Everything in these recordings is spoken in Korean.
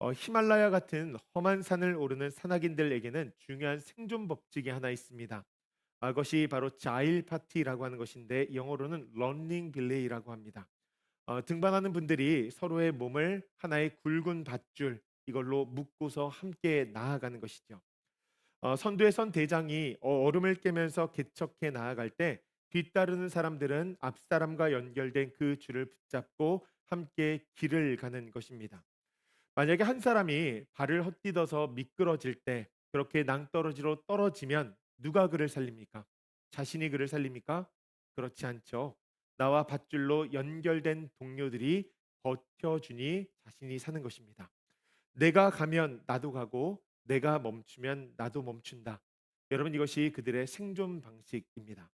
히말라야 같은 험한 산을 오르는 산악인들에게는 중요한 생존 법칙이 하나 있습니다. 그것이 바로 자일 파티라고 하는 것인데 영어로는 러닝 릴레이라고 합니다. 등반하는 분들이 서로의 몸을 하나의 굵은 밧줄 이걸로 묶고서 함께 나아가는 것이죠. 선두에 선 대장이 얼음을 깨면서 개척해 나아갈 때 뒤따르는 사람들은 앞 사람과 연결된 그 줄을 붙잡고 함께 길을 가는 것입니다. 만약에 한 사람이 발을 헛디뎌서 미끄러질 때 그렇게 낭떠러지로 떨어지면 누가 그를 살립니까? 자신이 그를 살립니까? 그렇지 않죠. 나와 밧줄로 연결된 동료들이 버텨주니 자신이 사는 것입니다. 내가 가면 나도 가고 내가 멈추면 나도 멈춘다. 여러분 이것이 그들의 생존 방식입니다.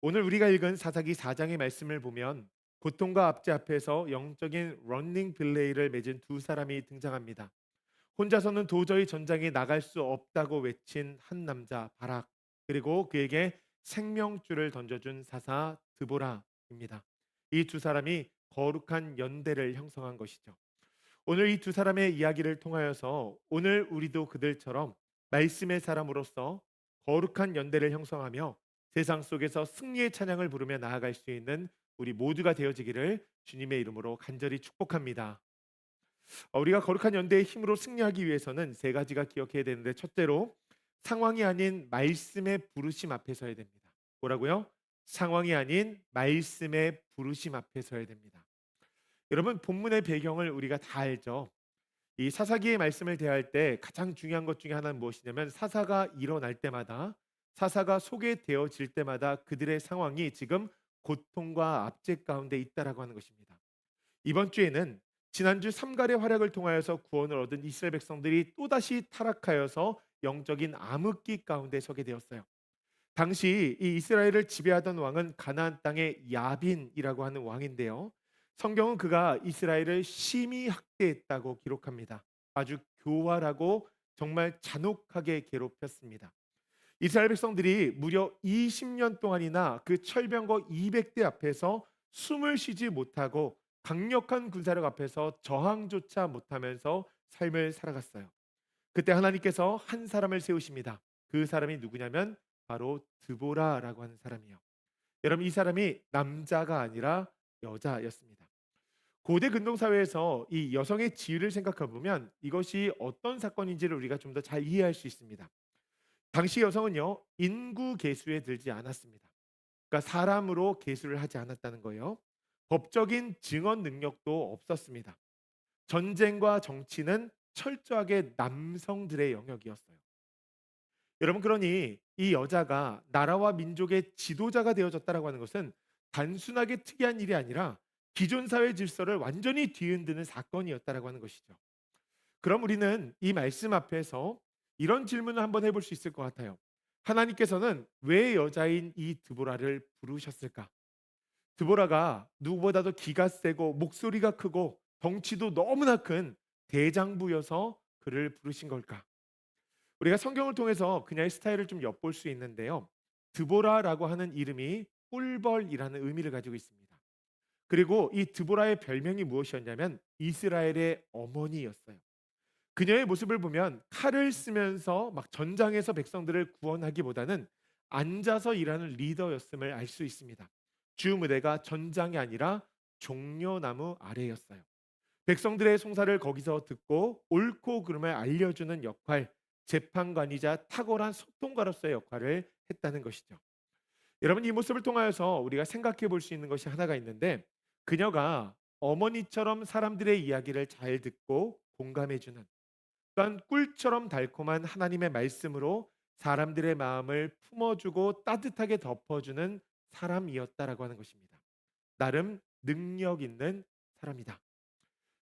오늘 우리가 읽은 사사기 4장의 말씀을 보면 고통과 압제 앞에서 영적인 러닝 빌레이를 맺은 두 사람이 등장합니다. 혼자서는 도저히 전장에 나갈 수 없다고 외친 한 남자 바락, 그리고 그에게 생명줄을 던져준 사사 드보라입니다. 이 두 사람이 거룩한 연대를 형성한 것이죠. 오늘 이 두 사람의 이야기를 통하여서 오늘 우리도 그들처럼 말씀의 사람으로서 거룩한 연대를 형성하며 세상 속에서 승리의 찬양을 부르며 나아갈 수 있는 우리 모두가 되어지기를 주님의 이름으로 간절히 축복합니다. 우리가 거룩한 연대의 힘으로 승리하기 위해서는 세 가지가 기억해야 되는데, 첫째로 상황이 아닌 말씀의 부르심 앞에 서야 됩니다. 뭐라고요? 상황이 아닌 말씀의 부르심 앞에 서야 됩니다. 여러분 본문의 배경을 우리가 다 알죠. 이 사사기의 말씀을 대할 때 가장 중요한 것 중에 하나는 무엇이냐면, 사사가 일어날 때마다, 사사가 소개되어질 때마다 그들의 상황이 지금 고통과 압제 가운데 있다라고 하는 것입니다. 이번 주에는 지난주 삼갈의 활약을 통하여서 구원을 얻은 이스라엘 백성들이 또다시 타락하여서 영적인 암흑기 가운데 서게 되었어요. 당시 이 이스라엘을 지배하던 왕은 가나안 땅의 야빈이라고 하는 왕인데요. 성경은 그가 이스라엘을 심히 학대했다고 기록합니다. 아주 교활하고 정말 잔혹하게 괴롭혔습니다. 이스라엘 백성들이 무려 20년 동안이나 그 철병거 200대 앞에서 숨을 쉬지 못하고 강력한 군사력 앞에서 저항조차 못하면서 삶을 살아갔어요. 그때 하나님께서 한 사람을 세우십니다. 그 사람이 누구냐면 바로 드보라라고 하는 사람이요. 여러분 이 사람이 남자가 아니라 여자였습니다. 고대 근동 사회에서 이 여성의 지위를 생각해 보면 이것이 어떤 사건인지를 우리가 좀 더 잘 이해할 수 있습니다. 당시 여성은요 인구 계수에 들지 않았습니다. 그러니까 사람으로 계수를 하지 않았다는 거예요. 법적인 증언 능력도 없었습니다. 전쟁과 정치는 철저하게 남성들의 영역이었어요. 여러분 그러니 이 여자가 나라와 민족의 지도자가 되어졌다라고 하는 것은 단순하게 특이한 일이 아니라 기존 사회 질서를 완전히 뒤흔드는 사건이었다라고 하는 것이죠. 그럼 우리는 이 말씀 앞에서 이런 질문을 한번 해볼 수 있을 것 같아요. 하나님께서는 왜 여자인 이 드보라를 부르셨을까? 드보라가 누구보다도 기가 세고 목소리가 크고 덩치도 너무나 큰 대장부여서 그를 부르신 걸까? 우리가 성경을 통해서 그녀의 스타일을 좀 엿볼 수 있는데요. 드보라라고 하는 이름이 꿀벌이라는 의미를 가지고 있습니다. 그리고 이 드보라의 별명이 무엇이었냐면 이스라엘의 어머니였어요. 그녀의 모습을 보면 칼을 쓰면서 막 전장에서 백성들을 구원하기보다는 앉아서 일하는 리더였음을 알 수 있습니다. 주 무대가 전장이 아니라 종려나무 아래였어요. 백성들의 송사를 거기서 듣고 옳고 그름을 알려주는 역할, 재판관이자 탁월한 소통가로서의 역할을 했다는 것이죠. 여러분 이 모습을 통하여서 우리가 생각해 볼 수 있는 것이 하나가 있는데, 그녀가 어머니처럼 사람들의 이야기를 잘 듣고 공감해 주는, 또한 꿀처럼 달콤한 하나님의 말씀으로 사람들의 마음을 품어주고 따뜻하게 덮어주는 사람이었다라고 하는 것입니다. 나름 능력 있는 사람이다.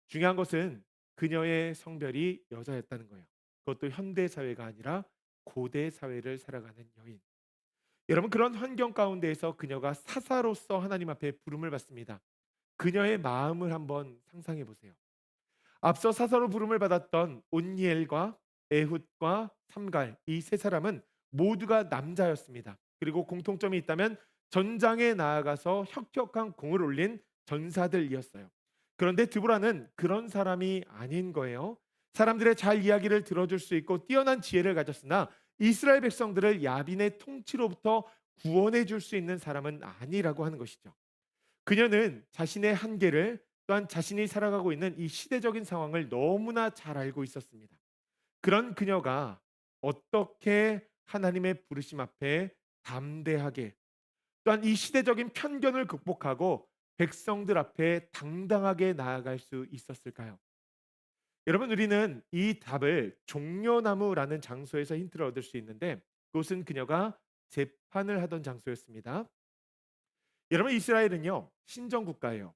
중요한 것은 그녀의 성별이 여자였다는 거예요. 그것도 현대 사회가 아니라 고대 사회를 살아가는 여인. 여러분 그런 환경 가운데에서 그녀가 사사로서 하나님 앞에 부름을 받습니다. 그녀의 마음을 한번 상상해 보세요. 앞서 사사로 부름을 받았던 온니엘과 에훗과 삼갈 이 세 사람은 모두가 남자였습니다. 그리고 공통점이 있다면 전장에 나아가서 혁혁한 공을 올린 전사들이었어요. 그런데 드보라는 그런 사람이 아닌 거예요. 사람들의 잘 이야기를 들어줄 수 있고 뛰어난 지혜를 가졌으나 이스라엘 백성들을 야빈의 통치로부터 구원해 줄 수 있는 사람은 아니라고 하는 것이죠. 그녀는 자신의 한계를, 또한 자신이 살아가고 있는 이 시대적인 상황을 너무나 잘 알고 있었습니다. 그런 그녀가 어떻게 하나님의 부르심 앞에 담대하게, 또한 이 시대적인 편견을 극복하고 백성들 앞에 당당하게 나아갈 수 있었을까요? 여러분, 우리는 이 답을 종려나무라는 장소에서 힌트를 얻을 수 있는데, 그곳은 그녀가 재판을 하던 장소였습니다. 여러분, 이스라엘은요 신정 국가예요.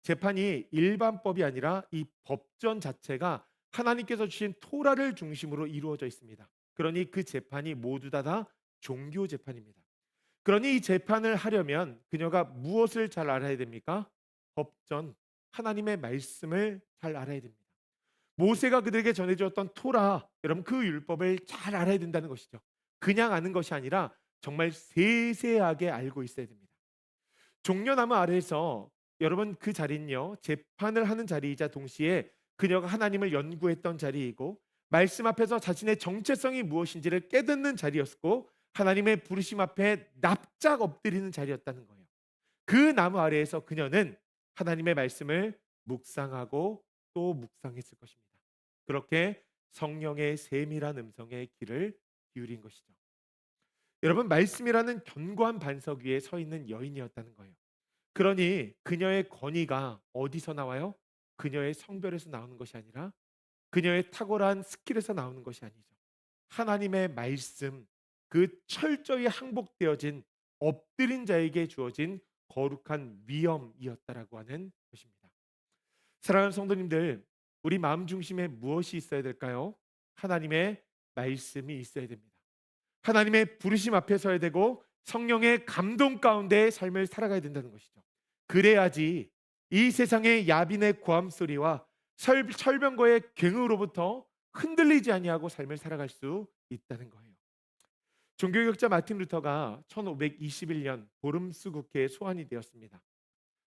재판이 일반법이 아니라 이 법전 자체가 하나님께서 주신 토라를 중심으로 이루어져 있습니다. 그러니 그 재판이 모두 다 종교 재판입니다. 그러니 이 재판을 하려면 그녀가 무엇을 잘 알아야 됩니까? 법전, 하나님의 말씀을 잘 알아야 됩니다. 모세가 그들에게 전해주었던 토라, 여러분 그 율법을 잘 알아야 된다는 것이죠. 그냥 아는 것이 아니라 정말 세세하게 알고 있어야 됩니다. 종려나무 아래에서, 여러분 그 자리는요 재판을 하는 자리이자 동시에 그녀가 하나님을 연구했던 자리이고, 말씀 앞에서 자신의 정체성이 무엇인지를 깨닫는 자리였고, 하나님의 부르심 앞에 납작 엎드리는 자리였다는 거예요. 그 나무 아래에서 그녀는 하나님의 말씀을 묵상하고 또 묵상했을 것입니다. 그렇게 성령의 세밀한 음성에 귀를 기울인 것이죠. 여러분, 말씀이라는 견고한 반석 위에 서 있는 여인이었다는 거예요. 그러니 그녀의 권위가 어디서 나와요? 그녀의 성별에서 나오는 것이 아니라 그녀의 탁월한 스킬에서 나오는 것이 아니죠. 하나님의 말씀, 그 철저히 항복되어진 엎드린 자에게 주어진 거룩한 위엄이었다라고 하는 것입니다. 사랑하는 성도님들, 우리 마음 중심에 무엇이 있어야 될까요? 하나님의 말씀이 있어야 됩니다. 하나님의 부르심 앞에 서야 되고 성령의 감동 가운데 삶을 살아가야 된다는 것이죠. 그래야지 이 세상의 야빈의 고함 소리와 철병거의 괭으로부터 흔들리지 아니하고 삶을 살아갈 수 있다는 거예요. 종교개혁자 마틴 루터가 1521년 보름스 국회에 소환이 되었습니다.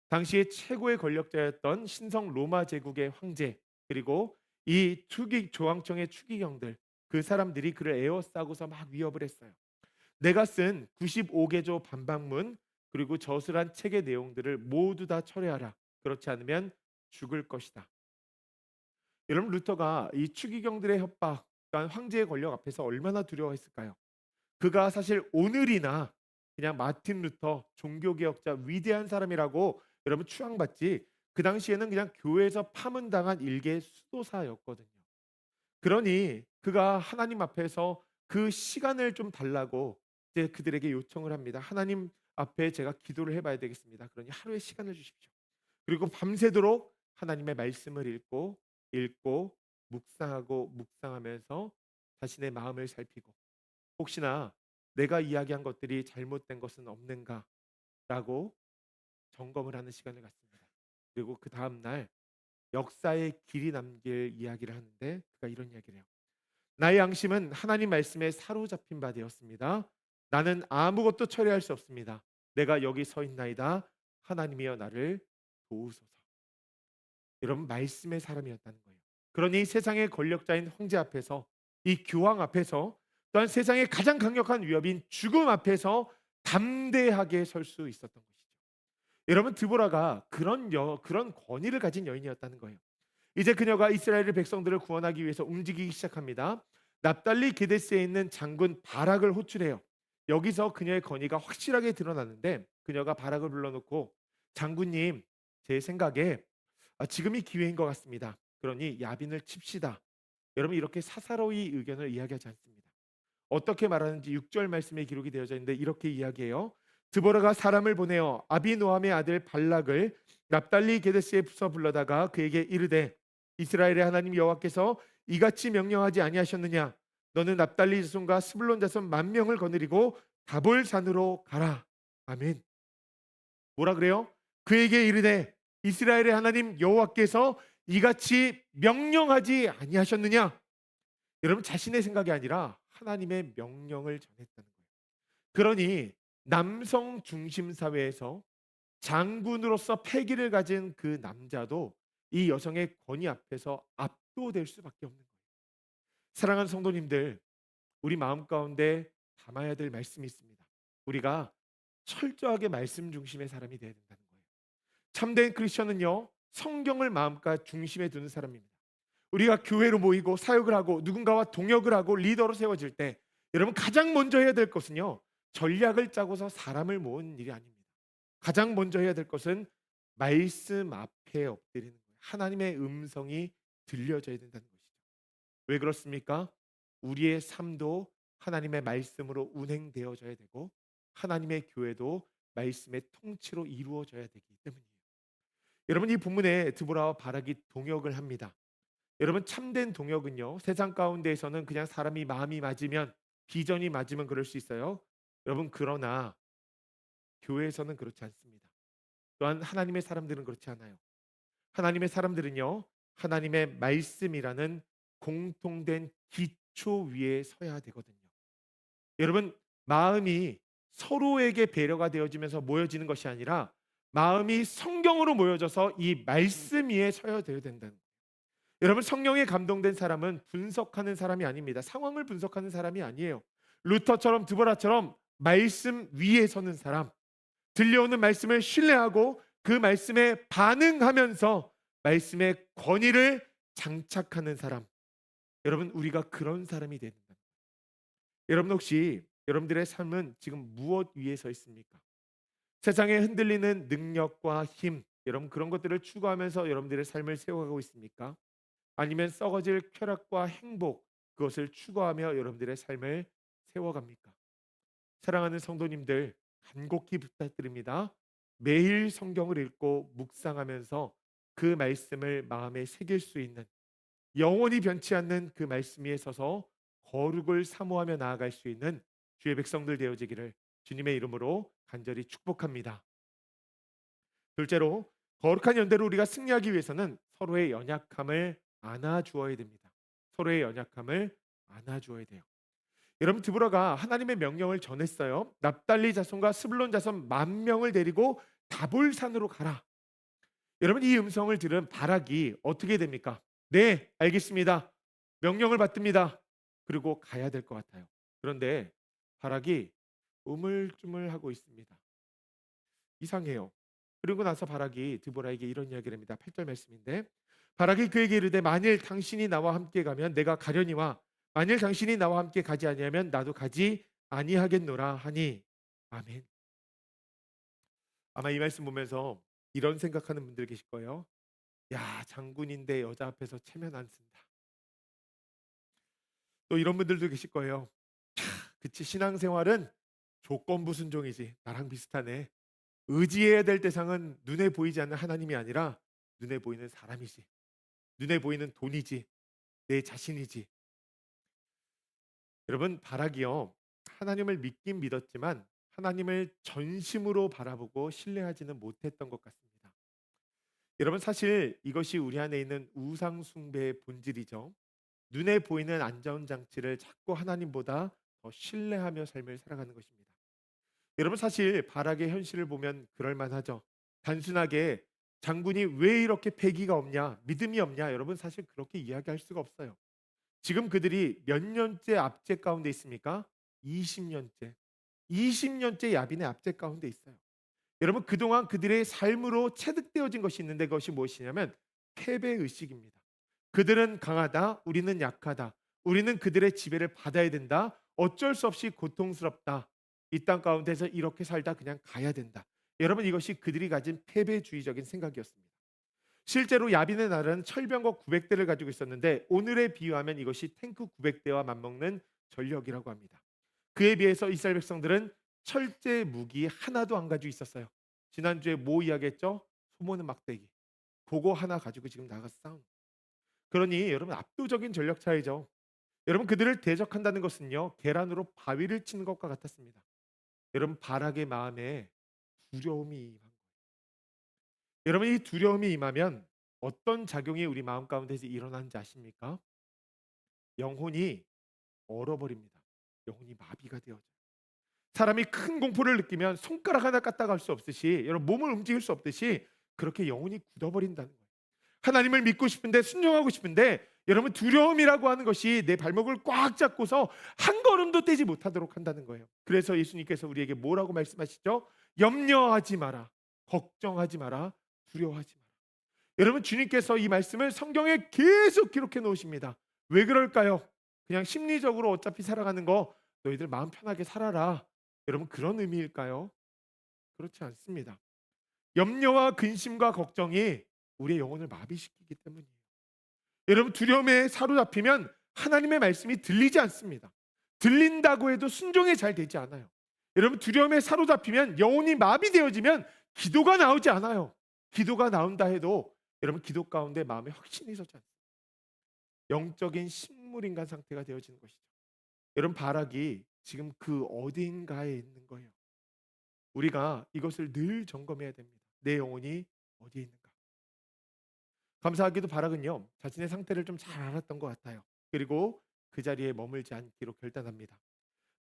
당시에 최고의 권력자였던 신성 로마 제국의 황제, 그리고 이 투기 조왕청의 추기경들, 그 사람들이 그를 에워싸고서 막 위협을 했어요. 내가 쓴 95개조 반박문, 그리고 저술한 책의 내용들을 모두 다 철회하라. 그렇지 않으면 죽을 것이다. 여러분, 루터가 이 추기경들의 협박, 또한 황제의 권력 앞에서 얼마나 두려워했을까요? 그가 사실 오늘이나 그냥 마틴 루터 종교개혁자 위대한 사람이라고 여러분 추앙받지, 그 당시에는 그냥 교회에서 파문당한 일개 수도사였거든요. 그러니 그가 하나님 앞에서 그 시간을 좀 달라고 이제 그들에게 요청을 합니다. 하나님 앞에 제가 기도를 해봐야 되겠습니다. 그러니 하루의 시간을 주십시오. 그리고 밤새도록 하나님의 말씀을 읽고 묵상하고 묵상하면서 자신의 마음을 살피고, 혹시나 내가 이야기한 것들이 잘못된 것은 없는가라고 점검을 하는 시간을 갖습니다. 그리고 그 다음 날 역사에 길이 남길 이야기를 하는데, 그가 이런 이야기를 해요. 나의 양심은 하나님 말씀에 사로잡힌 바 되었습니다. 나는 아무것도 처리할 수 없습니다. 내가 여기 서 있나이다. 하나님이여 나를 도우소서. 여러분, 말씀의 사람이었다는 거예요. 그러니 세상의 권력자인 황제 앞에서, 이 교황 앞에서, 또한 세상의 가장 강력한 위협인 죽음 앞에서 담대하게 설 수 있었던 것이죠. 여러분, 드보라가 그런 권위를 가진 여인이었다는 거예요. 이제 그녀가 이스라엘 백성들을 구원하기 위해서 움직이기 시작합니다. 납달리 게데스에 있는 장군 바락을 호출해요. 여기서 그녀의 권위가 확실하게 드러나는데, 그녀가 바락을 불러놓고 장군님, 제 생각에 지금이 기회인 것 같습니다. 그러니 야빈을 칩시다. 여러분, 이렇게 사사로이 의견을 이야기하지 않습니다. 어떻게 말하는지 6절 말씀에 기록이 되어져 있는데 이렇게 이야기해요. 드보라가 사람을 보내어 아비노함의 아들 발락을 납달리 게데스에 부서 불러다가 그에게 이르되, 이스라엘의 하나님 여호와께서 이같이 명령하지 아니하셨느냐? 너는 납달리 자손과 스불론 자손 10,000명을 거느리고 다볼 산으로 가라. 아멘. 뭐라 그래요? 그에게 이르되, 이스라엘의 하나님 여호와께서 이같이 명령하지 아니하셨느냐? 여러분, 자신의 생각이 아니라 하나님의 명령을 전했다는 거예요. 그러니 남성 중심 사회에서 장군으로서 패기를 가진 그 남자도 이 여성의 권위 앞에서 압도될 수밖에 없는 거예요. 사랑하는 성도님들, 우리 마음 가운데 담아야 될 말씀이 있습니다. 우리가 철저하게 말씀 중심의 사람이 되어야 된다는 거예요. 참된 크리스천은요, 성경을 마음과 중심에 두는 사람입니다. 우리가 교회로 모이고 사역을 하고 누군가와 동역을 하고 리더로 세워질 때, 여러분 가장 먼저 해야 될 것은요, 전략을 짜고서 사람을 모으는 일이 아닙니다. 가장 먼저 해야 될 것은 말씀 앞에 엎드리는 거예요. 하나님의 음성이 들려져야 된다는 것이죠. 왜 그렇습니까? 우리의 삶도 하나님의 말씀으로 운행되어져야 되고, 하나님의 교회도 말씀의 통치로 이루어져야 되기 때문이에요. 여러분, 이 본문에 드보라와 바락이 동역을 합니다. 여러분, 참된 동역은요, 세상 가운데에서는 그냥 사람이 마음이 맞으면, 비전이 맞으면 그럴 수 있어요. 여러분, 그러나 교회에서는 그렇지 않습니다. 또한 하나님의 사람들은 그렇지 않아요. 하나님의 사람들은요, 하나님의 말씀이라는 공통된 기초 위에 서야 되거든요. 여러분, 마음이 서로에게 배려가 되어지면서 모여지는 것이 아니라, 마음이 성경으로 모여져서 이 말씀 위에 서야 되어야 된다는 거예요. 여러분, 성령에 감동된 사람은 분석하는 사람이 아닙니다. 상황을 분석하는 사람이 아니에요. 루터처럼 드보라처럼 말씀 위에 서는 사람, 들려오는 말씀을 신뢰하고 그 말씀에 반응하면서 말씀의 권위를 장착하는 사람. 여러분, 우리가 그런 사람이 되는 거예요. 여러분, 혹시 여러분들의 삶은 지금 무엇 위에 서 있습니까? 세상에 흔들리는 능력과 힘, 여러분 그런 것들을 추구하면서 여러분들의 삶을 세워가고 있습니까? 아니면 썩어질 쾌락과 행복, 그것을 추구하며 여러분들의 삶을 세워갑니까? 사랑하는 성도님들, 간곡히 부탁드립니다. 매일 성경을 읽고 묵상하면서 그 말씀을 마음에 새길 수 있는, 영원히 변치 않는 그 말씀 위에 서서 거룩을 사모하며 나아갈 수 있는 주의 백성들 되어지기를 주님의 이름으로 간절히 축복합니다. 둘째로, 거룩한 연대로 우리가 승리하기 위해서는 서로의 연약함을 안아주어야 됩니다. 서로의 연약함을 안아주어야 돼요. 여러분, 드보라가 하나님의 명령을 전했어요. 납달리 자손과 스불론 자손 10,000명을 데리고 다볼산으로 가라. 여러분, 이 음성을 들은 바락이 어떻게 됩니까? 네, 알겠습니다. 명령을 받듭니다. 그리고 가야 될 것 같아요. 그런데 바락이 우물쭈물하고 있습니다. 이상해요. 그리고 나서 바락이 드보라에게 이런 이야기를 합니다. 8절 말씀인데, 바락이 그에게 이르되 만일 당신이 나와 함께 가면 내가 가려니와 만일 당신이 나와 함께 가지 아니하면 나도 가지 아니하겠노라 하니. 아멘. 아마 이 말씀 보면서 이런 생각하는 분들 계실 거예요. 야, 장군인데 여자 앞에서 체면 안 쓴다. 또 이런 분들도 계실 거예요. 그치, 신앙생활은 조건부 순종이지. 나랑 비슷하네. 의지해야 될 대상은 눈에 보이지 않는 하나님이 아니라 눈에 보이는 사람이지. 눈에 보이는 돈이지. 내 자신이지. 여러분, 바락이요, 하나님을 믿긴 믿었지만 하나님을 전심으로 바라보고 신뢰하지는 못했던 것 같습니다. 여러분, 사실 이것이 우리 안에 있는 우상 숭배의 본질이죠. 눈에 보이는 안전장치를 자꾸 하나님보다 더 신뢰하며 삶을 살아가는 것입니다. 여러분, 사실 바락의 현실을 보면 그럴 만하죠. 단순하게 장군이 왜 이렇게 패기가 없냐, 믿음이 없냐, 여러분 사실 그렇게 이야기할 수가 없어요. 지금 그들이 몇 년째 압제 가운데 있습니까? 20년째. 20년째 야빈의 압제 가운데 있어요. 여러분, 그동안 그들의 삶으로 체득되어진 것이 있는데, 그것이 무엇이냐면 패배 의식입니다. 그들은 강하다, 우리는 약하다. 우리는 그들의 지배를 받아야 된다. 어쩔 수 없이 고통스럽다. 이 땅 가운데서 이렇게 살다 그냥 가야 된다. 여러분, 이것이 그들이 가진 패배주의적인 생각이었습니다. 실제로 야빈의 나라는 철병거 900대를 가지고 있었는데, 오늘에 비유하면 이것이 탱크 900대와 맞먹는 전력이라고 합니다. 그에 비해서 이스라엘 백성들은 철제 무기 하나도 안 가지고 있었어요. 지난주에 뭐 이야기했죠? 소모는 막대기. 그거 하나 가지고 지금 나가서 싸운. 그러니 여러분, 압도적인 전력 차이죠. 여러분, 그들을 대적한다는 것은요, 계란으로 바위를 치는 것과 같았습니다. 여러분, 바락의 마음에 두려움이 임한 거예요. 여러분, 이 두려움이 임하면 어떤 작용이 우리 마음 가운데서 일어나는지 아십니까? 영혼이 얼어버립니다. 영혼이 마비가 되어져요. 사람이 큰 공포를 느끼면 손가락 하나 까딱할 수 없듯이, 여러분 몸을 움직일 수 없듯이 그렇게 영혼이 굳어버린다는 거예요. 하나님을 믿고 싶은데, 순종하고 싶은데, 여러분 두려움이라고 하는 것이 내 발목을 꽉 잡고서 한 걸음도 떼지 못하도록 한다는 거예요. 그래서 예수님께서 우리에게 뭐라고 말씀하시죠? 염려하지 마라, 걱정하지 마라, 두려워하지 마라. 여러분, 주님께서 이 말씀을 성경에 계속 기록해 놓으십니다. 왜 그럴까요? 그냥 심리적으로 어차피 살아가는 거 너희들 마음 편하게 살아라, 여러분, 그런 의미일까요? 그렇지 않습니다. 염려와 근심과 걱정이 우리의 영혼을 마비시키기 때문이에요. 여러분, 두려움에 사로잡히면 하나님의 말씀이 들리지 않습니다. 들린다고 해도 순종이 잘 되지 않아요. 여러분, 두려움에 사로잡히면, 영혼이 마비되어지면 기도가 나오지 않아요. 기도가 나온다 해도 여러분, 기도 가운데 마음에 확신이 서지 않습니다. 영적인 식물인간 상태가 되어지는 것이죠. 여러분, 바락이 지금 그 어딘가에 있는 거예요. 우리가 이것을 늘 점검해야 됩니다. 내 영혼이 어디에 있는가. 감사하게도 바락은요, 자신의 상태를 좀 잘 알았던 것 같아요. 그리고 그 자리에 머물지 않기로 결단합니다.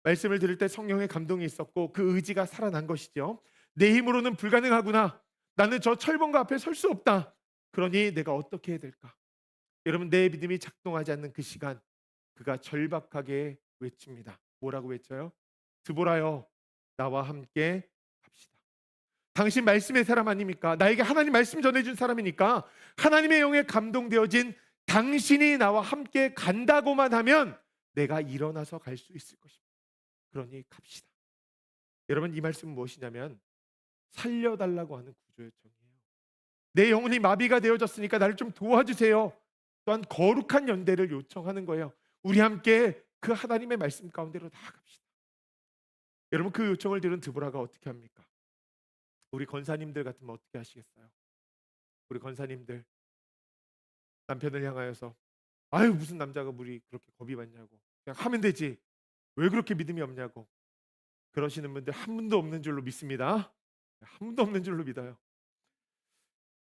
말씀을 들을 때 성령의 감동이 있었고 그 의지가 살아난 것이죠. 내 힘으로는 불가능하구나. 나는 저 철봉과 앞에 설 수 없다. 그러니 내가 어떻게 해야 될까? 여러분, 내 믿음이 작동하지 않는 그 시간, 그가 절박하게 외칩니다. 뭐라고 외쳐요? 드보라여, 나와 함께 합시다. 당신 말씀의 사람 아닙니까? 나에게 하나님 말씀 전해준 사람이니까 하나님의 영에 감동되어진 당신이 나와 함께 간다고만 하면 내가 일어나서 갈 수 있을 것입니다. 그러니 갑시다. 여러분, 이 말씀은 무엇이냐면 살려달라고 하는 구조 요청이에요. 내 영혼이 마비가 되어졌으니까 나를 좀 도와주세요. 또한 거룩한 연대를 요청하는 거예요. 우리 함께 그 하나님의 말씀 가운데로 나아갑시다. 여러분, 그 요청을 들은 드보라가 어떻게 합니까? 우리 권사님들 같으면 어떻게 하시겠어요? 우리 권사님들 남편을 향하여서, 아유, 무슨 남자가 우리 그렇게 겁이 많냐고, 그냥 하면 되지, 왜 그렇게 믿음이 없냐고 그러시는 분들 한 분도 없는 줄로 믿습니다. 한 분도 없는 줄로 믿어요.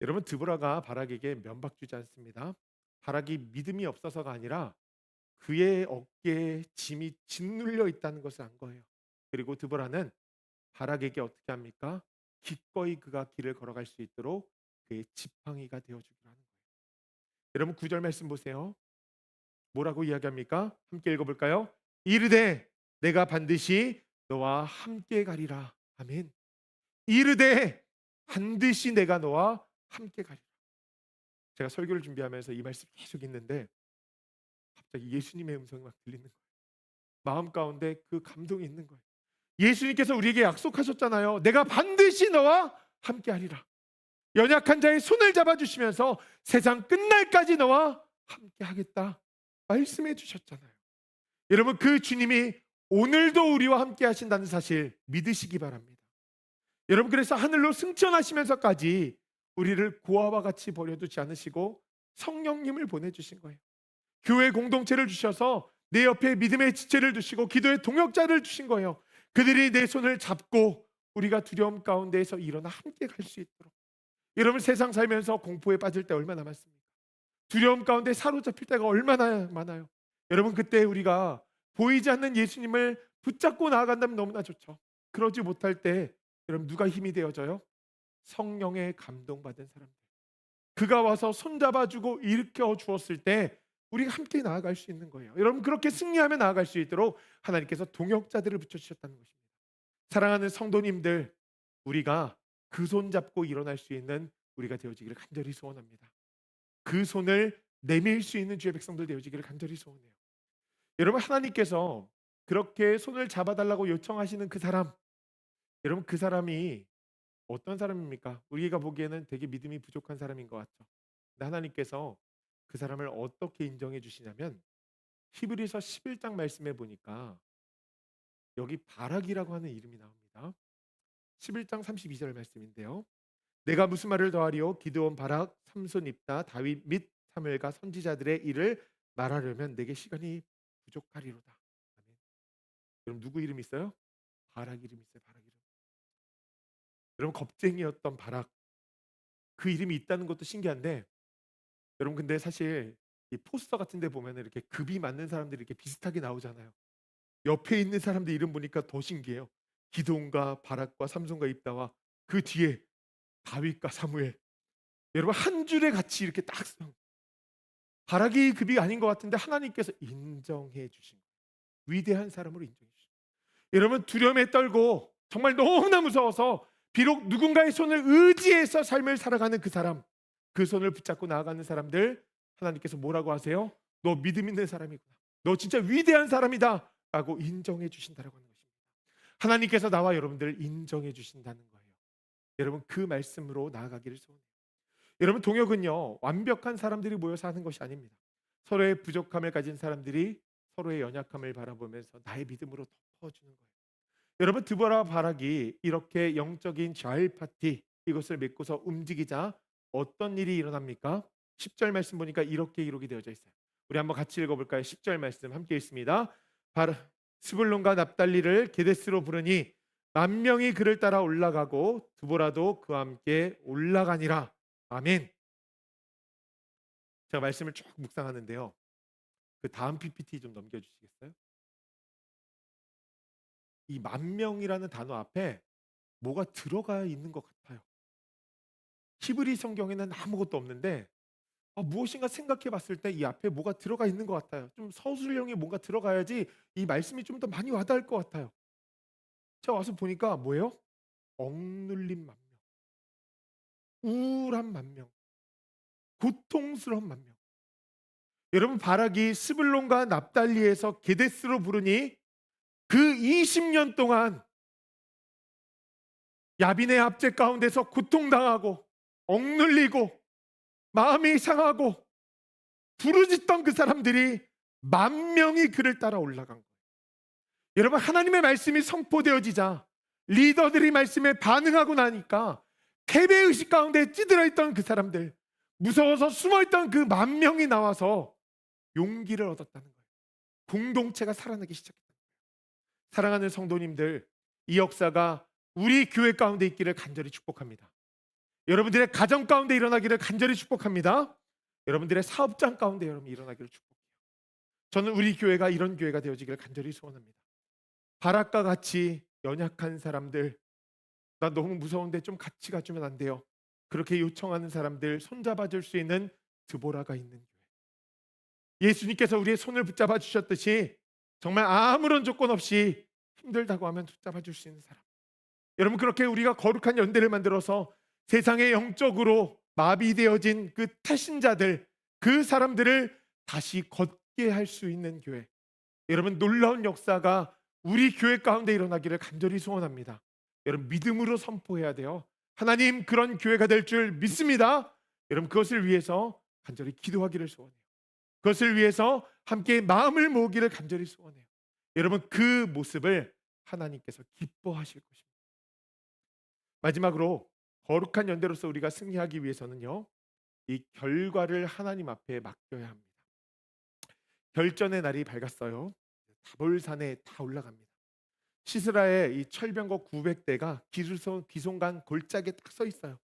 여러분, 드보라가 바락에게 면박 주지 않습니다. 바락이 믿음이 없어서가 아니라 그의 어깨에 짐이 짓눌려 있다는 것을 안 거예요. 그리고 드보라는 바락에게 어떻게 합니까? 기꺼이 그가 길을 걸어갈 수 있도록 그의 지팡이가 되어주기로 하는 거예요. 여러분, 9절 말씀 보세요. 뭐라고 이야기합니까? 함께 읽어볼까요? 이르되 내가 반드시 너와 함께 가리라. 아멘. 이르되 반드시 내가 너와 함께 가리라. 제가 설교를 준비하면서 이 말씀 계속 있는데 갑자기 예수님의 음성이 막 들리는 거예요. 마음 가운데 그 감동이 있는 거예요. 예수님께서 우리에게 약속하셨잖아요. 내가 반드시 너와 함께 하리라. 연약한 자의 손을 잡아주시면서 세상 끝날까지 너와 함께 하겠다 말씀해 주셨잖아요. 여러분, 그 주님이 오늘도 우리와 함께 하신다는 사실 믿으시기 바랍니다. 여러분, 그래서 하늘로 승천하시면서까지 우리를 고아와 같이 버려두지 않으시고 성령님을 보내주신 거예요. 교회 공동체를 주셔서 내 옆에 믿음의 지체를 두시고 기도의 동역자를 주신 거예요. 그들이 내 손을 잡고 우리가 두려움 가운데에서 일어나 함께 갈 수 있도록. 여러분, 세상 살면서 공포에 빠질 때 얼마나 많습니까? 두려움 가운데 사로잡힐 때가 얼마나 많아요. 여러분, 그때 우리가 보이지 않는 예수님을 붙잡고 나아간다면 너무나 좋죠. 그러지 못할 때 여러분, 누가 힘이 되어져요? 성령의 감동받은 사람들. 그가 와서 손잡아주고 일으켜 주었을 때 우리가 함께 나아갈 수 있는 거예요. 여러분, 그렇게 승리하며 나아갈 수 있도록 하나님께서 동역자들을 붙여주셨다는 것입니다. 사랑하는 성도님들, 우리가 그 손 잡고 일어날 수 있는 우리가 되어지기를 간절히 소원합니다. 그 손을 내밀 수 있는 주의 백성들 되어지기를 간절히 소원해요. 여러분, 하나님께서 그렇게 손을 잡아달라고 요청하시는 그 사람, 여러분, 그 사람이 어떤 사람입니까? 우리가 보기에는 되게 믿음이 부족한 사람인 것 같죠. 근데 하나님께서 그 사람을 어떻게 인정해 주시냐면 히브리서 11장 말씀에 보니까 여기 바락이라고 하는 이름이 나옵니다. 11장 32절 말씀인데요. 내가 무슨 말을 더하리요? 기드온, 바락, 삼손, 입다, 다윗 및 사무엘과 선지자들의 일을 말하려면 내게 시간이 부족하리로다. 아멘. 그럼 누구 이름 있어요? 바락 이름 있어요. 바락 이름. 여러분, 겁쟁이였던 바락, 그 이름이 있다는 것도 신기한데, 여러분, 근데 사실 이 포스터 같은 데 보면 이렇게 급이 맞는 사람들이 이렇게 비슷하게 나오잖아요. 옆에 있는 사람들 이름 보니까 더 신기해요. 기드온과 바락과 삼손과 입다와 그 뒤에 다윗과 사무엘. 여러분 한 줄에 같이 이렇게 딱 바라기 급이 아닌 것 같은데 하나님께서 인정해 주신 거예요. 위대한 사람으로 인정해 주신 거예요. 여러분 두려움에 떨고 정말 너무나 무서워서 비록 누군가의 손을 의지해서 삶을 살아가는 그 사람, 그 손을 붙잡고 나아가는 사람들, 하나님께서 뭐라고 하세요? 너 믿음 있는 사람이구나. 너 진짜 위대한 사람이다 라고 인정해 주신다라고 하는 것입니다. 하나님께서 나와 여러분들을 인정해 주신다는 거예요. 여러분 그 말씀으로 나아가기를 소원해요. 여러분 동역은요 완벽한 사람들이 모여서 하는 것이 아닙니다. 서로의 부족함을 가진 사람들이 서로의 연약함을 바라보면서 나의 믿음으로 덮어주는 거예요. 여러분 드보라 바락이 이렇게 영적인 자일 파티 이것을 맺고서 움직이자 어떤 일이 일어납니까? 10절 말씀 보니까 이렇게 기록이 되어져 있어요. 우리 한번 같이 읽어볼까요? 10절 말씀 함께 읽습니다. 스불론과 납달리를 게데스로 부르니 만 명이 그를 따라 올라가고 드보라도 그와 함께 올라가니라. 아멘. 제가 말씀을 쭉 묵상하는데요. 그 다음 PPT 좀 넘겨주시겠어요? 이 만 명이라는 단어 앞에 뭐가 들어가 있는 것 같아요. 히브리 성경에는 아무것도 없는데 무엇인가 생각해 봤을 때 이 앞에 뭐가 들어가 있는 것 같아요. 좀 서술형이 뭔가 들어가야지 이 말씀이 좀 더 많이 와닿을 것 같아요. 제가 와서 보니까 뭐예요? 억눌린 만 명, 우울한 만 명, 고통스러운 만 명. 여러분 바락이 스불론과 납달리에서 게데스로 부르니 그 20년 동안 야빈의 압제 가운데서 고통당하고 억눌리고 마음이 상하고 부르짖던 그 사람들이 만 명이 그를 따라 올라간 거예요. 여러분 하나님의 말씀이 선포되어지자 리더들이 말씀에 반응하고 나니까 패배의식 가운데 찌들어 있던 그 사람들, 무서워서 숨어있던 그 만 명이 나와서 용기를 얻었다는 거예요. 공동체가 살아나기 시작했다는 거예요. 사랑하는 성도님들, 이 역사가 우리 교회 가운데 있기를 간절히 축복합니다. 여러분들의 가정 가운데 일어나기를 간절히 축복합니다. 여러분들의 사업장 가운데 여러분 일어나기를 축복해요. 저는 우리 교회가 이런 교회가 되어지기를 간절히 소원합니다. 바락과 같이 연약한 사람들, 나 너무 무서운데 좀 같이 가주면 안 돼요? 그렇게 요청하는 사람들 손잡아 줄 수 있는 드보라가 있는 교회. 예수님께서 우리의 손을 붙잡아 주셨듯이 정말 아무런 조건 없이 힘들다고 하면 붙잡아 줄 수 있는 사람. 여러분 그렇게 우리가 거룩한 연대를 만들어서 세상의 영적으로 마비되어진 그 태신자들, 그 사람들을 다시 걷게 할 수 있는 교회. 여러분 놀라운 역사가 우리 교회 가운데 일어나기를 간절히 소원합니다. 여러분 믿음으로 선포해야 돼요. 하나님 그런 교회가 될 줄 믿습니다. 여러분 그것을 위해서 간절히 기도하기를 소원해요. 그것을 위해서 함께 마음을 모으기를 간절히 소원해요. 여러분 그 모습을 하나님께서 기뻐하실 것입니다. 마지막으로 거룩한 연대로서 우리가 승리하기 위해서는요, 이 결과를 하나님 앞에 맡겨야 합니다. 결전의 날이 밝았어요. 다볼산에 다 올라갑니다. 시스라의 이 철병거 900대가 기송간 골짜기에 딱 서 있어요.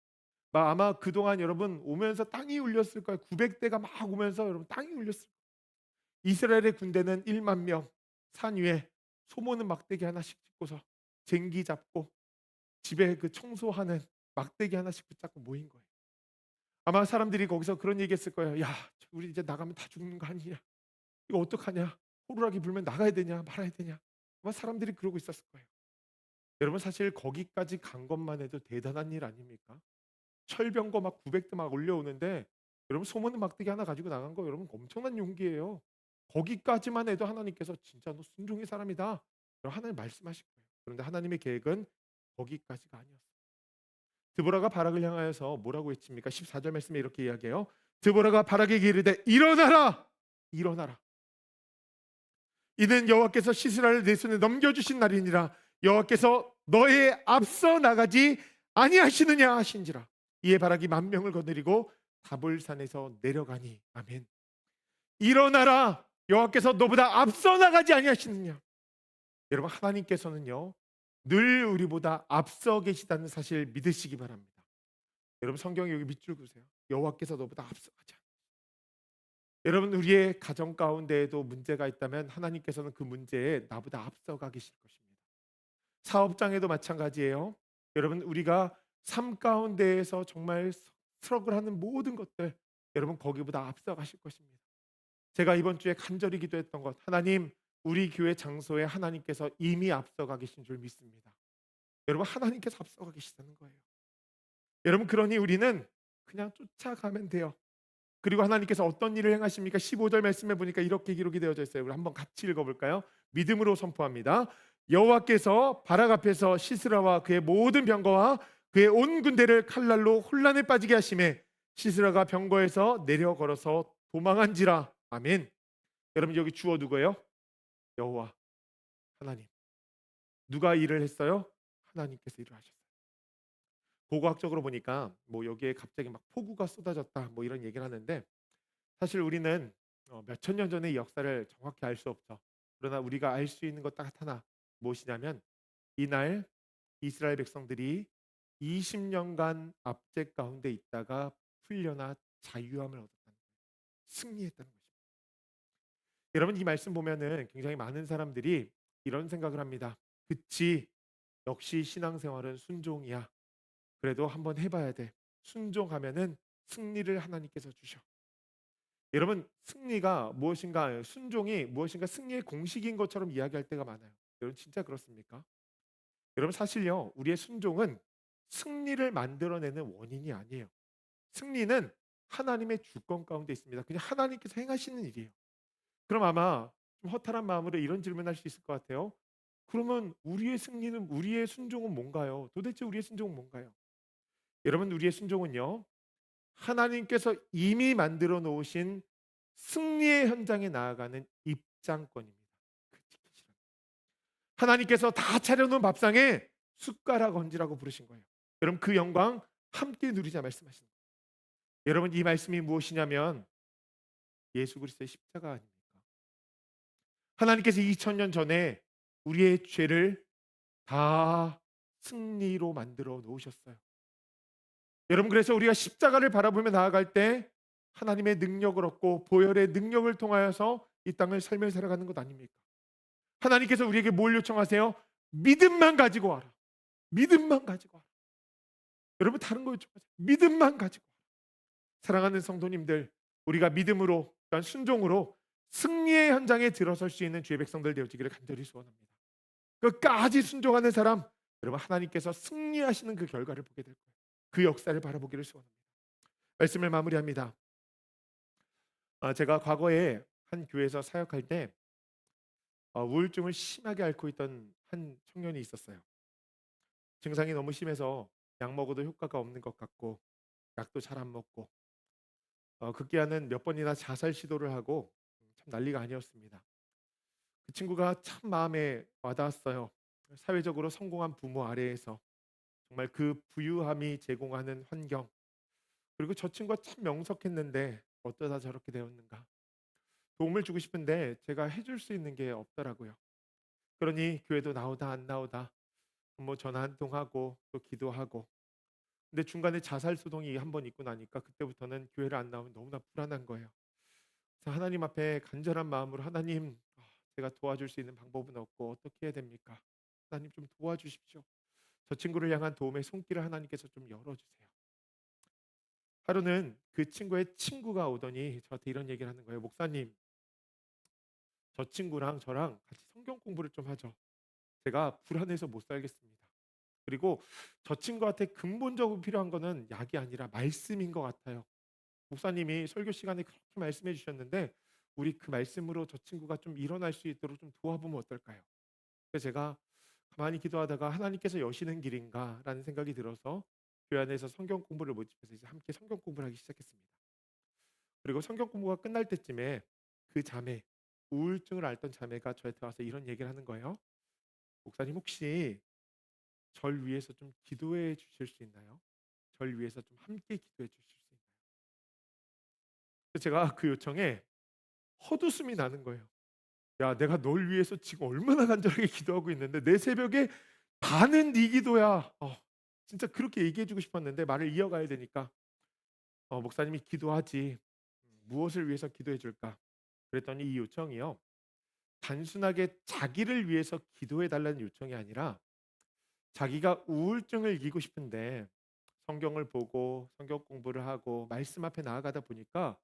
아마 그동안 여러분 오면서 땅이 울렸을 거예요. 900대가 막 오면서 여러분 땅이 울렸을 거예요. 이스라엘의 군대는 1만 명, 산 위에 소모는 막대기 하나씩 짚고서 쟁기 잡고 집에 그 청소하는 막대기 하나씩 붙잡고 모인 거예요. 아마 사람들이 거기서 그런 얘기했을 거예요. 야, 우리 이제 나가면 다 죽는 거 아니냐? 이거 어떡하냐? 호루라기 불면 나가야 되냐 말아야 되냐? 아마 사람들이 그러고 있었을 거예요. 여러분 사실 거기까지 간 것만 해도 대단한 일 아닙니까? 철병거 막 900대 막 올려오는데 여러분 소모는 막대기 하나 가지고 나간 거 여러분 엄청난 용기예요. 거기까지만 해도 하나님께서 진짜 너 순종의 사람이다. 하나님 말씀하실 거예요. 그런데 하나님의 계획은 거기까지가 아니었어요. 드보라가 바락을 향하여서 뭐라고 외칩니까? 14절 말씀에 이렇게 이야기해요. 드보라가 바락에게 이르되 일어나라! 일어나라. 이는 여호와께서 시스라를 내 손에 넘겨주신 날이니라. 여호와께서 너의 앞서 나가지 아니하시느냐 하신지라. 이에 바락이 만 명을 거느리고 다볼산에서 내려가니. 아멘. 일어나라. 여호와께서 너보다 앞서 나가지 아니하시느냐. 여러분 하나님께서는요 늘 우리보다 앞서 계시다는 사실 믿으시기 바랍니다. 여러분 성경에 여기 밑줄 그으세요. 여호와께서 너보다 앞서가지 않으시느냐. 여러분 우리의 가정 가운데에도 문제가 있다면 하나님께서는 그 문제에 나보다 앞서가 계실 것입니다. 사업장에도 마찬가지예요. 여러분 우리가 삶 가운데에서 정말 스트러글하는 모든 것들 여러분 거기보다 앞서가실 것입니다. 제가 이번 주에 간절히 기도했던 것, 하나님 우리 교회 장소에 하나님께서 이미 앞서가 계신 줄 믿습니다. 여러분 하나님께서 앞서가 계시다는 거예요. 여러분 그러니 우리는 그냥 쫓아가면 돼요. 그리고 하나님께서 어떤 일을 행하십니까? 15절 말씀에 보니까 이렇게 기록이 되어져 있어요. 우리 한번 같이 읽어볼까요? 믿음으로 선포합니다. 여호와께서 바락 앞에서 시스라와 그의 모든 병거와 그의 온 군대를 칼날로 혼란에 빠지게 하심에 시스라가 병거에서 내려 걸어서 도망한지라. 아멘. 여러분 여기 주어 누구예요? 여호와 하나님. 누가 일을 했어요? 하나님께서 일을 하셨어요. 고고학적으로 보니까 뭐 여기에 갑자기 막 폭우가 쏟아졌다 뭐 이런 얘기를 하는데 사실 우리는 몇천 년 전의 역사를 정확히 알 수 없죠. 그러나 우리가 알 수 있는 것 딱 하나 무엇이냐면 이날 이스라엘 백성들이 20년간 압제 가운데 있다가 풀려나 자유함을 얻었다는 거예요. 승리했다는 것입니다. 여러분 이 말씀 보면은 굉장히 많은 사람들이 이런 생각을 합니다. 그치, 역시 신앙생활은 순종이야. 그래도 한번 해봐야 돼. 순종하면은 승리를 하나님께서 주셔. 여러분 승리가 무엇인가 순종이 무엇인가 승리의 공식인 것처럼 이야기할 때가 많아요. 여러분 진짜 그렇습니까? 여러분 사실요 우리의 순종은 승리를 만들어내는 원인이 아니에요. 승리는 하나님의 주권 가운데 있습니다. 그냥 하나님께서 행하시는 일이에요. 그럼 아마 좀 허탈한 마음으로 이런 질문할 수 있을 것 같아요. 그러면 우리의 승리는 우리의 순종은 뭔가요? 도대체 우리의 순종은 뭔가요? 여러분 우리의 순종은요 하나님께서 이미 만들어 놓으신 승리의 현장에 나아가는 입장권입니다. 그 티켓이란. 하나님께서 다 차려놓은 밥상에 숟가락 얹으라고 부르신 거예요. 여러분 그 영광 함께 누리자 말씀하시는 거예요. 여러분 이 말씀이 무엇이냐면 예수 그리스도의 십자가 아닙니까? 하나님께서 2000년 전에 우리의 죄를 다 승리로 만들어 놓으셨어요. 여러분 그래서 우리가 십자가를 바라보며 나아갈 때 하나님의 능력을 얻고 보혈의 능력을 통하여서 이 땅을 삶을 살아가는 것 아닙니까? 하나님께서 우리에게 뭘 요청하세요? 믿음만 가지고 와라. 믿음만 가지고 와라. 여러분 다른 거 요청하세요. 믿음만 가지고 와라. 사랑하는 성도님들, 우리가 믿음으로, 그러니까 순종으로 승리의 현장에 들어설 수 있는 주의 백성들 되어지기를 간절히 소원합니다. 끝까지 순종하는 사람, 여러분 하나님께서 승리하시는 그 결과를 보게 될 거예요. 그 역사를 바라보기를 소원합니다. 말씀을 마무리합니다. 제가 과거에 한 교회에서 사역할 때 우울증을 심하게 앓고 있던 한 청년이 있었어요. 증상이 너무 심해서 약 먹어도 효과가 없는 것 같고 약도 잘 안 먹고 급기야는 몇 번이나 자살 시도를 하고 참 난리가 아니었습니다. 그 친구가 참 마음에 와닿았어요. 사회적으로 성공한 부모 아래에서 정말 그 부유함이 제공하는 환경, 그리고 저 친구가 참 명석했는데 어쩌다 저렇게 되었는가. 도움을 주고 싶은데 제가 해줄 수 있는 게 없더라고요. 그러니 교회도 나오다 안 나오다 뭐 전화 한 통하고 또 기도하고, 근데 중간에 자살 소동이 한 번 있고 나니까 그때부터는 교회를 안 나오면 너무나 불안한 거예요. 그래서 하나님 앞에 간절한 마음으로 하나님, 제가 도와줄 수 있는 방법은 없고 어떻게 해야 됩니까? 하나님 좀 도와주십시오. 저 친구를 향한 도움의 손길을 하나님께서 좀 열어주세요. 하루는 그 친구의 친구가 오더니 저한테 이런 얘기를 하는 거예요. 목사님, 저 친구랑 저랑 같이 성경 공부를 좀 하죠. 제가 불안해서 못 살겠습니다. 그리고 저 친구한테 근본적으로 필요한 거는 약이 아니라 말씀인 것 같아요. 목사님이 설교 시간에 그렇게 말씀해 주셨는데 우리 그 말씀으로 저 친구가 좀 일어날 수 있도록 좀 도와보면 어떨까요? 그래서 제가 가만히 기도하다가 하나님께서 여시는 길인가라는 생각이 들어서 교회 안에서 성경 공부를 모집해서 이제 함께 성경 공부를 하기 시작했습니다. 그리고 성경 공부가 끝날 때쯤에 그 자매, 우울증을 앓던 자매가 저한테 와서 이런 얘기를 하는 거예요. 목사님 혹시 절 위해서 좀 기도해 주실 수 있나요? 절 위해서 좀 함께 기도해 주실 수 있나요? 그래서 제가 그 요청에 헛웃음이 나는 거예요. 야, 내가 널 위해서 지금 얼마나 간절하게 기도하고 있는데 내 새벽에 반은 네 기도야. 진짜 그렇게 얘기해 주고 싶었는데 말을 이어가야 되니까 목사님이 기도하지. 무엇을 위해서 기도해 줄까? 그랬더니 이 요청이요. 단순하게 자기를 위해서 기도해 달라는 요청이 아니라 자기가 우울증을 이기고 싶은데 성경을 보고 성경 공부를 하고 말씀 앞에 나아가다 보니까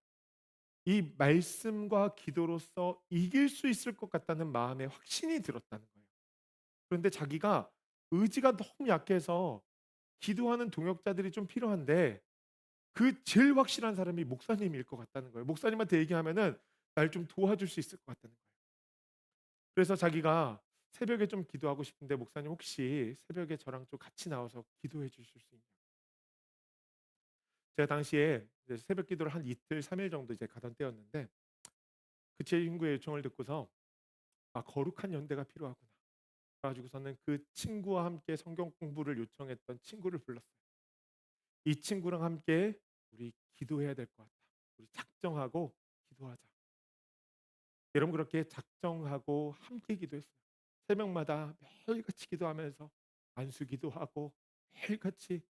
이 말씀과 기도로서 이길 수 있을 것 같다는 마음에 확신이 들었다는 거예요. 그런데 자기가 의지가 너무 약해서 기도하는 동역자들이 좀 필요한데 그 제일 확실한 사람이 목사님일 것 같다는 거예요. 목사님한테 얘기하면은 날 좀 도와줄 수 있을 것 같다는 거예요. 그래서 자기가 새벽에 좀 기도하고 싶은데 목사님 혹시 새벽에 저랑 좀 같이 나와서 기도해 주실 수 있나요? 제가 당시에 이제 새벽 기도를 한 이틀, 3일 정도 이제 가던 때였는데 그 친구의 요청을 듣고서 '아 거룩한 연대가 필요하구나.' 그래 가지고서는 그 친구와 함께 성경 공부를 요청했던 친구를 불렀어요. "이 친구랑 함께 우리 기도해야 될 것 같다. 우리 작정하고 기도하자." 여러분 그렇게 작정하고 함께 기도했어요. 새벽마다 매일같이 기도하면서 안수 기도하고 매일같이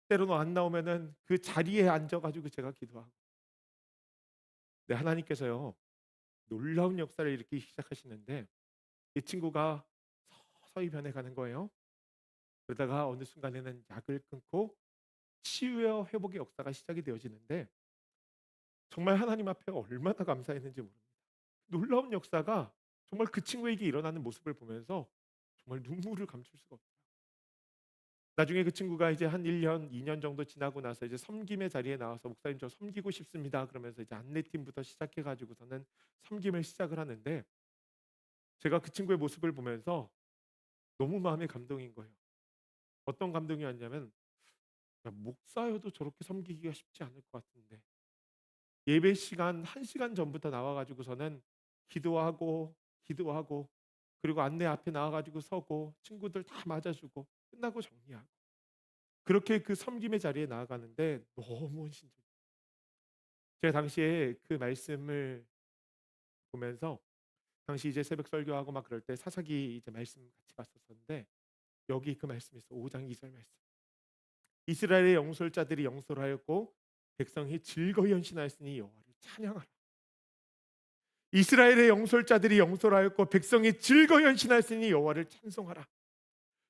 때로는 안 나오면은 그 자리에 앉아 가지고 제가 기도하고. 네 하나님께서요. 놀라운 역사를 일으키기 시작하시는데 이 친구가 서서히 변해가는 거예요. 그러다가 어느 순간에는 약을 끊고 치유와 회복의 역사가 시작이 되어지는데 정말 하나님 앞에 얼마나 감사했는지 모릅니다. 놀라운 역사가 정말 그 친구에게 일어나는 모습을 보면서 정말 눈물을 감출 수가 없어요. 나중에 그 친구가 이제 한 1 년, 2년 정도 지나고 나서 이제 섬김의 자리에 나와서 "목사님 저 섬기고 싶습니다." 그러면서 이제 안내팀부터 시작해 가지고서는 섬김을 시작을 하는데 제가 그 친구의 모습을 보면서 너무 마음에 감동인 거예요. 어떤 감동이었냐면 야 목사여도 저렇게 섬기기가 쉽지 않을 것 같은데 예배 시간 1 시간 전부터 나와 가지고서는 기도하고, 기도하고 그리고 안내 앞에 나와 가지고 서고 친구들 다 맞아 주고 끝나고 정리하고 그렇게 그 섬김의 자리에 나아가는데 너무 헌신적이에요. 제가 당시에 그 말씀을 보면서 당시 이제 새벽 설교하고 막 그럴 때 사사기 이제 말씀 같이 봤었었는데 여기 그 말씀이 있어. 5장 2절 말씀. "이스라엘의 영솔자들이 영솔하였고 백성이 즐거이 헌신하였으니 여호와를 찬양하라." 이스라엘의 영솔자들이 영솔하였고 백성이 즐거이 헌신하였으니 여호와를 찬송하라.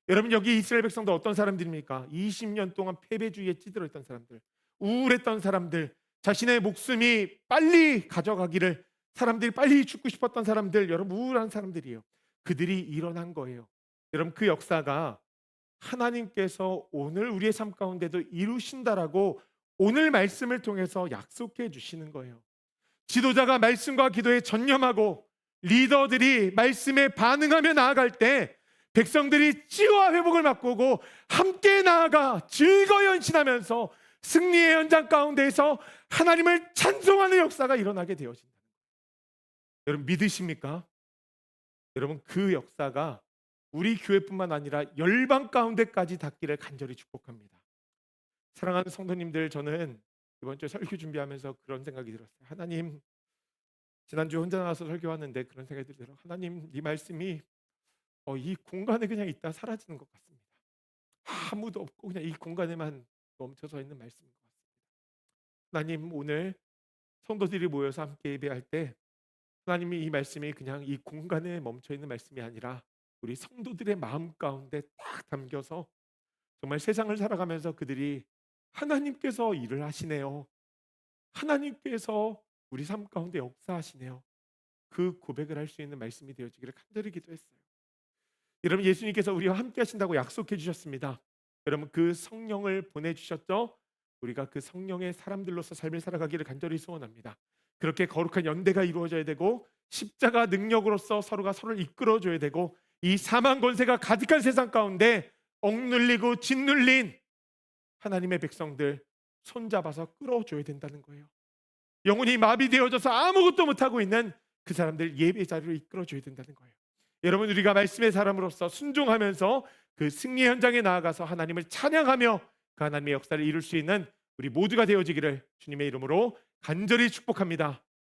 여러분 여기 이스라엘 백성도 어떤 사람들입니까? 20년 동안 패배주의에 찌들어 있던 사람들, 우울했던 사람들, 자신의 목숨이 빨리 가져가기를 사람들이 빨리 죽고 싶었던 사람들, 여러분 우울한 사람들이에요. 그들이 일어난 거예요. 여러분 그 역사가 하나님께서 오늘 우리의 삶 가운데도 이루신다라고 오늘 말씀을 통해서 약속해 주시는 거예요. 지도자가 말씀과 기도에 전념하고 리더들이 말씀에 반응하며 나아갈 때 백성들이 치유와 회복을 맛보고 함께 나아가 즐거이 헌신하면서 승리의 현장 가운데에서 하나님을 찬송하는 역사가 일어나게 되어진다. 여러분 믿으십니까? 여러분 그 역사가 우리 교회뿐만 아니라 열방 가운데까지 닿기를 간절히 축복합니다. 사랑하는 성도님들, 저는 이번 주에 설교 준비하면서 그런 생각이 들었어요. 하나님, 지난주 혼자 나와서 설교하는데 그런 생각이 들어요. 하나님, 이 말씀이 이 공간에 그냥 있다 사라지는 것 같습니다. 아무도 없고 그냥 이 공간에만 멈춰서 있는 말씀인 것 같습니다. 하나님, 오늘 성도들이 모여서 함께 예배할 때 하나님이 이 말씀이 그냥 이 공간에 멈춰 있는 말씀이 아니라 우리 성도들의 마음 가운데 딱 담겨서 정말 세상을 살아가면서 그들이 하나님께서 일을 하시네요. 하나님께서 우리 삶 가운데 역사하시네요. 그 고백을 할 수 있는 말씀이 되어지기를 간절히 기도했어요. 여러분 예수님께서 우리와 함께 하신다고 약속해 주셨습니다. 여러분 그 성령을 보내주셨죠? 우리가 그 성령의 사람들로서 삶을 살아가기를 간절히 소원합니다. 그렇게 거룩한 연대가 이루어져야 되고 십자가 능력으로서 서로가 서로를 이끌어줘야 되고 이 사망 권세가 가득한 세상 가운데 억눌리고 짓눌린 하나님의 백성들 손잡아서 끌어줘야 된다는 거예요. 영혼이 마비되어져서 아무것도 못하고 있는 그 사람들 예배 자리로 이끌어줘야 된다는 거예요. 여러분 우리가 말씀의 사람으로서 순종하면서 그 승리 현장에 나아가서 하나님을 찬양하며 그 하나님의 역사를 이룰 수 있는 우리 모두가 되어지기를 주님의 이름으로 간절히 축복합니다.